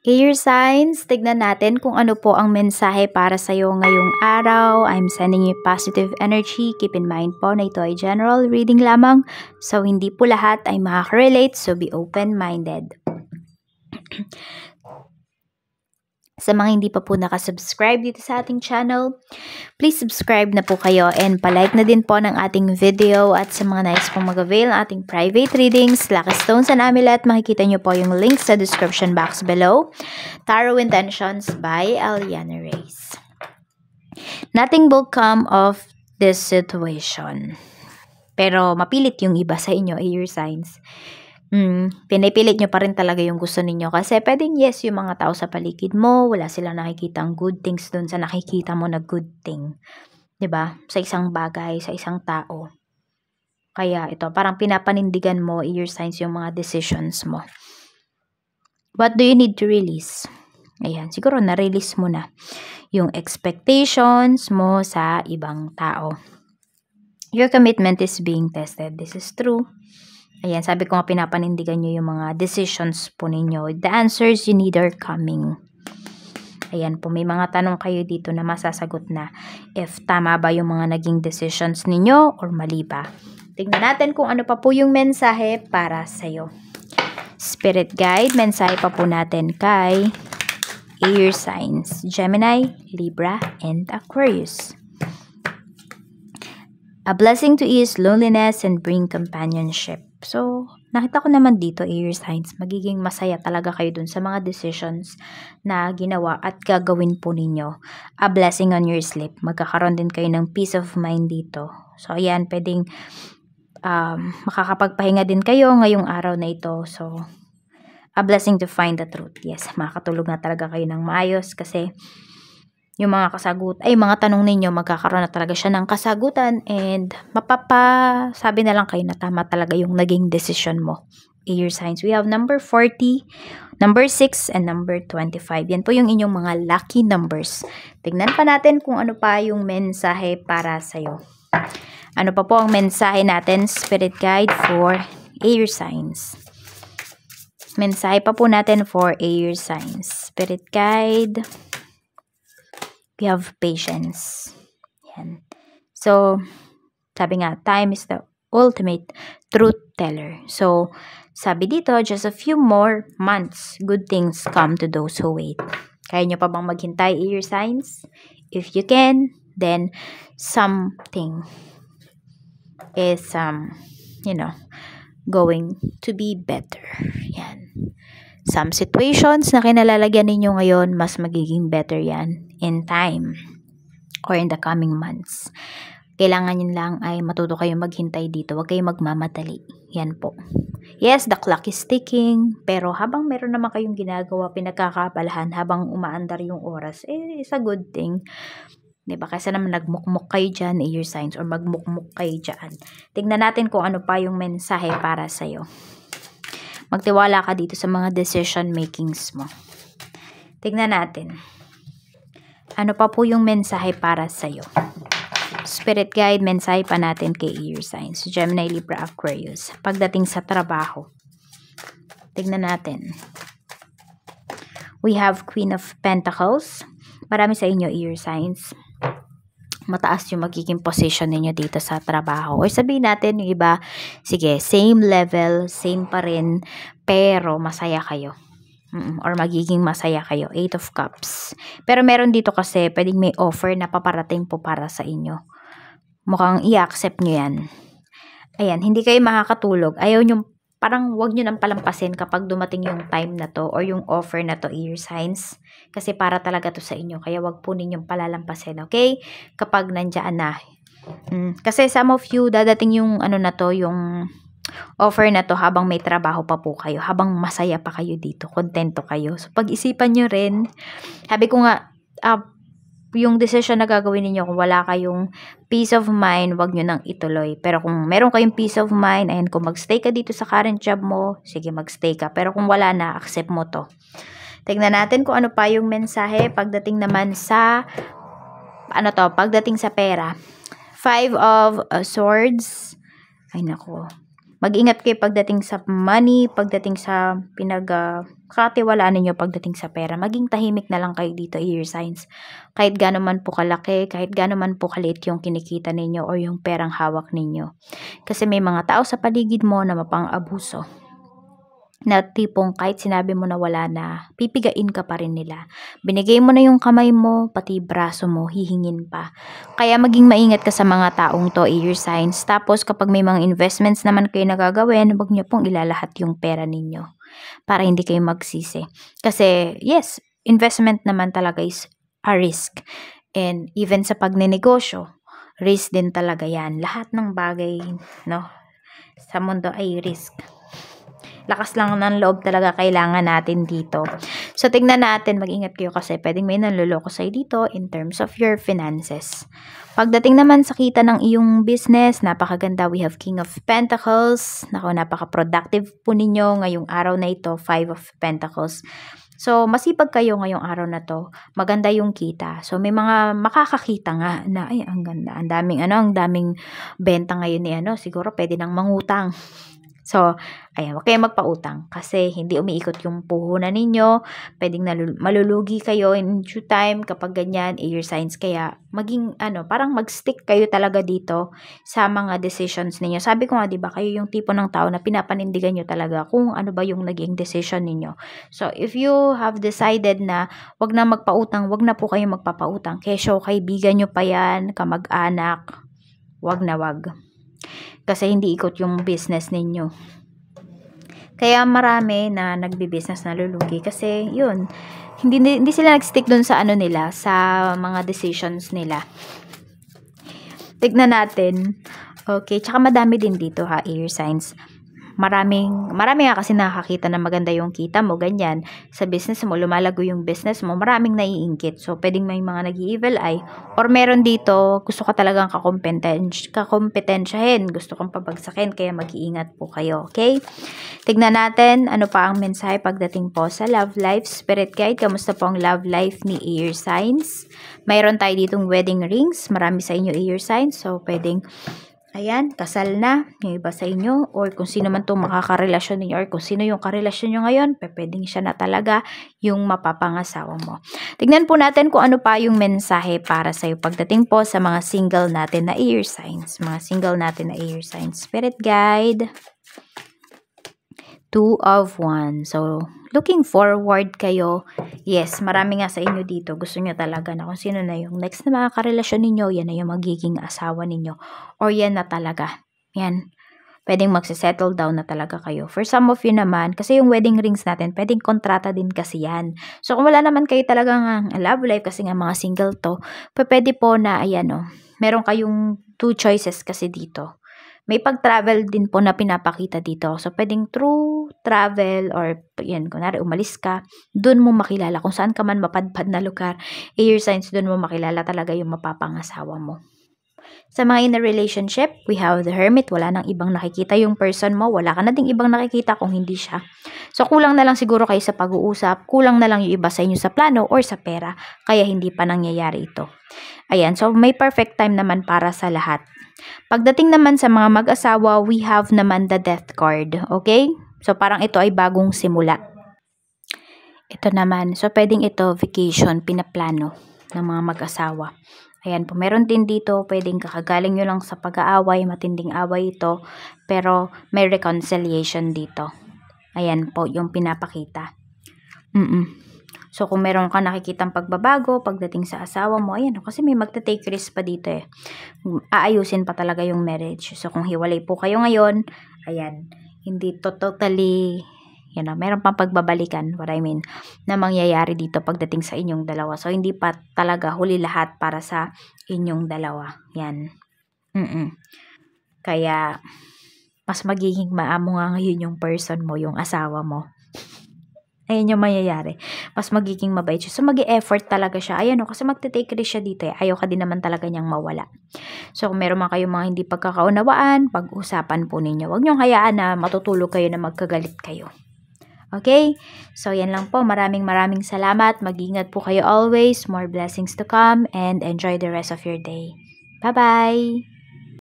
Air signs, tignan natin kung ano po ang mensahe para sa'yo ngayong araw. I'm sending you positive energy. Keep in mind po na ito ay general reading lamang. So, hindi po lahat ay makaka-relate. So, be open-minded. Sa mga hindi pa po nakasubscribe dito sa ating channel, please subscribe na po kayo and palike na din po ng ating video. At sa mga nais pong mag-avail ng ating private readings, Lucky Stones and Amulet, makikita nyo po yung link sa description box below. Tarot Intentions by Aliana Reyes. Nothing will come of this situation. Pero mapilit yung iba sa inyo, air signs. Pinipilit nyo pa rin talaga yung gusto ninyo kasi pwedeng yes, yung mga tao sa paligid mo, wala silang nakikitang good things dun sa nakikita mo na good thing. 'Di ba? Sa isang bagay, sa isang tao. Kaya ito, parang pinapanindigan mo, air signs, yung mga decisions mo. What do you need to release? Ayan, siguro na-release mo na yung expectations mo sa ibang tao. Your commitment is being tested. This is true. Ayan, sabi ko nga pinapanindigan nyo yung mga decisions po ninyo. The answers you need are coming. Ayan po, may mga tanong kayo dito na masasagot na if tama ba yung mga naging decisions ninyo or mali ba. Tingnan natin kung ano pa po yung mensahe para sa'yo. Spirit Guide, mensahe pa po natin kay Air Signs, Gemini, Libra, and Aquarius. A blessing to ease loneliness and bring companionship. So, nakita ko naman dito, air signs, magiging masaya talaga kayo dun sa mga decisions na ginawa at gagawin po ninyo. A blessing on your sleep. Magkakaroon din kayo ng peace of mind dito. So, ayan, pwedeng makakapagpahinga din kayo ngayong araw na ito. So, a blessing to find the truth. Yes, makakatulog na talaga kayo ng maayos kasi yung mga mga tanong ninyo, magkakaroon na talaga siya ng kasagutan and sabi na lang kayo na tama talaga yung naging decision mo. Air signs. We have number 40, number 6, and number 25. Yan po yung inyong mga lucky numbers. Tignan pa natin kung ano pa yung mensahe para sa'yo. Ano pa po ang mensahe natin, Spirit Guide, for air signs? Mensahe pa po natin for air signs. Spirit Guide, we have patience. Yan. So, sabi nga, time is the ultimate truth teller. So, sabi dito, just a few more months, good things come to those who wait. Kaya nyo pa bang maghintay, air signs? If you can, then something is, going to be better. Yan. Some situations na kinalalagyan ninyo ngayon, mas magiging better yan in time or in the coming months. Kailangan nyo lang ay matuto kayo maghintay dito. Huwag kayong magmamadali. Yan po. Yes, the clock is ticking, pero habang meron naman kayong ginagawa, pinagkakabalahan, habang umaandar yung oras, it's a good thing. Diba? Kasi naman nagmukmuk kayo dyan, air signs, or magmukmuk kayo dyan. Tignan natin kung ano pa yung mensahe para sa'yo. Magtiwala ka dito sa mga decision makings mo. Tignan natin. Ano pa po yung mensahe para sa'yo? Spirit Guide, mensahe pa natin kay air signs. Gemini, Libra, Aquarius. Pagdating sa trabaho. Tignan natin. We have Queen of Pentacles. Marami sa inyo, air signs. Mataas yung magiging position ninyo dito sa trabaho. Or sabihin natin yung iba, sige, same level, same pa rin, pero masaya kayo. Or magiging masaya kayo. 8 of Cups. Pero meron dito kasi, pwedeng may offer na paparating po para sa inyo. Mukhang i-accept nyo yan. Ayan, hindi kayo makakatulog. Ayaw nyo, parang wag nyo nang palampasin kapag dumating yung time na to or yung offer na to, air signs. Kasi para talaga to sa inyo. Kaya wag po ninyong palalampasin, okay? Kapag nandiyan na. Kasi some of you, dadating yung na to, yung offer na to habang may trabaho pa po kayo. Habang masaya pa kayo dito. Kontento kayo. So, pag-isipan nyo rin. Sabi ko nga, yung decision na gagawin ninyo, kung wala kayong peace of mind, wag nyo nang ituloy. Pero kung meron kayong peace of mind, ayan, kung magstay ka dito sa current job mo, sige, magstay ka. Pero kung wala na, accept mo to. Tignan natin kung ano pa yung mensahe pagdating naman sa, pagdating sa pera. 5 of Swords. Ay, nako. Mag-ingat kayo pagdating sa money, pagdating sa kakatiwalaan ninyo pagdating sa pera. Maging tahimik na lang kayo dito, air signs. Kahit gaano man po kalaki, kahit gaano man po kaliit yung kinikita ninyo or yung perang hawak ninyo. Kasi may mga tao sa paligid mo na mapang-abuso. Na tipong kahit sinabi mo na wala na, pipigain ka pa rin nila. Binigay mo na yung kamay mo, pati braso mo, hihingin pa. Kaya maging maingat ka sa mga taong to, air signs. Tapos kapag may mga investments naman kayo nagagawin, huwag nyo pong ilalahat yung pera ninyo. Para hindi kayo magsisi. Kasi yes, investment naman talaga is a risk. And even sa pagnenegosyo, risk din talaga yan. Lahat ng bagay, no, sa mundo ay risk. Lakas lang ng loob talaga kailangan natin dito. So, tingnan natin, mag-ingat kayo kasi pwedeng may nanluloko sa'yo dito in terms of your finances. Pagdating naman sa kita ng iyong business, napakaganda. We have King of Pentacles. Naku, napaka-productive po ninyo ngayong araw na ito, 5 of Pentacles. So, masipag kayo ngayong araw na to. Maganda yung kita. So, may mga makakakita nga na, ay, ang ganda. Ang daming benta ngayon ni siguro pwede nang mangutang. So, ayan, huwag kayong magpautang kasi hindi umiikot yung puhunan ninyo. Pwedeng malulugi kayo in due time kapag ganyan, air signs. Kaya, maging, parang mag-stick kayo talaga dito sa mga decisions ninyo. Sabi ko nga, diba, kayo yung tipo ng tao na pinapanindigan nyo talaga kung ano ba yung naging decision ninyo. So, if you have decided na wag na magpautang, wag na po kayo magpapautang. Kesyo, kaibigan nyo pa yan, kamag-anak, wag na wag. Kasi hindi ikot yung business ninyo. Kaya marami na nagbi-business na lulugi kasi yun, hindi sila nag-stick dun sa nila, sa mga decisions nila. Tignan natin. Okay, tsaka madami din dito air signs. Marami nga kasi nakakita na maganda yung kita mo, ganyan. Sa business mo, lumalago yung business mo, maraming naiingkit. So, pwedeng may mga nag-evil eye. Or meron dito, gusto ka talagang kakompetensyahin. Gusto kang pabagsakin, kaya mag-iingat po kayo, okay? Tignan natin, ano pa ang mensahe pagdating po sa love life, spirit guide. Kamusta po ang love life ni air signs? Mayroon tayo ditong wedding rings. Marami sa inyo air signs. So, pwedeng ayan, kasal na yung iba sa inyo or kung sino man itong makakarelasyon ninyo or kung sino yung karelasyon nyo ngayon, pwedeng siya na talaga yung mapapangasawa mo. Tignan po natin kung ano pa yung mensahe para sa'yo pagdating po sa mga single natin na air signs. Mga single natin na air signs. Spirit guide. 2 of Wands. So, looking forward kayo. Yes, marami nga sa inyo dito. Gusto nyo talaga na kung sino na yung next na makakarelasyon ninyo, yan na yung magiging asawa ninyo. Or yan na talaga. Yan. Pwedeng magsisettle down na talaga kayo. For some of you naman, kasi yung wedding rings natin, pwedeng kontrata din kasi yan. So, kung wala naman kayo talagang love life, kasi nga mga single to, pwede po na, ayan meron kayong 2 choices kasi dito. May pag-travel din po na pinapakita dito. So, pwedeng through travel or, yan, kunwari, umalis ka, dun mo makilala. Kung saan ka man mapadpad na lugar, air signs, dun mo makilala talaga yung mapapangasawa mo. Sa mga in a relationship, we have the hermit. Wala nang ibang nakikita yung person mo. Wala ka na ding ibang nakikita kung hindi siya. So, kulang na lang siguro kayo sa pag-uusap. Kulang na lang yung iba sa inyo sa plano or sa pera. Kaya hindi pa nangyayari ito. Ayan. So, may perfect time naman para sa lahat. Pagdating naman sa mga mag-asawa, we have naman the death card. Okay? So, parang ito ay bagong simula. Ito naman. So, pwedeng ito vacation, pinaplano ng mga mag-asawa. Ayan po. Meron din dito, pwedeng kakagaling nyo lang sa pag-aaway, matinding away ito. Pero, may reconciliation dito. Ayan po, yung pinapakita. So, kung meron ka nakikitang pagbabago pagdating sa asawa mo, ayan, kasi may magta-take risk pa dito eh. Aayusin pa talaga yung marriage. So, kung hiwalay po kayo ngayon, ayan, hindi totally, meron pang pagbabalikan, what I mean, na mangyayari dito pagdating sa inyong dalawa. So, hindi pa talaga huli lahat para sa inyong dalawa. Yan. Kaya, mas magiging maamo nga ngayon yung person mo, yung asawa mo. Ayan yung mangyayari. Mas magiging mabait siya. So, mag-e-effort talaga siya. Ayan kasi magte-take risk siya dito eh. Ayaw ka din naman talaga niyang mawala. So, kung meron man kayong mga hindi pagkakaunawaan, pag-usapan po ninyo. Huwag niyong hayaan na matutulog kayo na magkagalit kayo. Okay? So, yan lang po. Maraming salamat. Mag-ingat po kayo always. More blessings to come and enjoy the rest of your day. Bye-bye!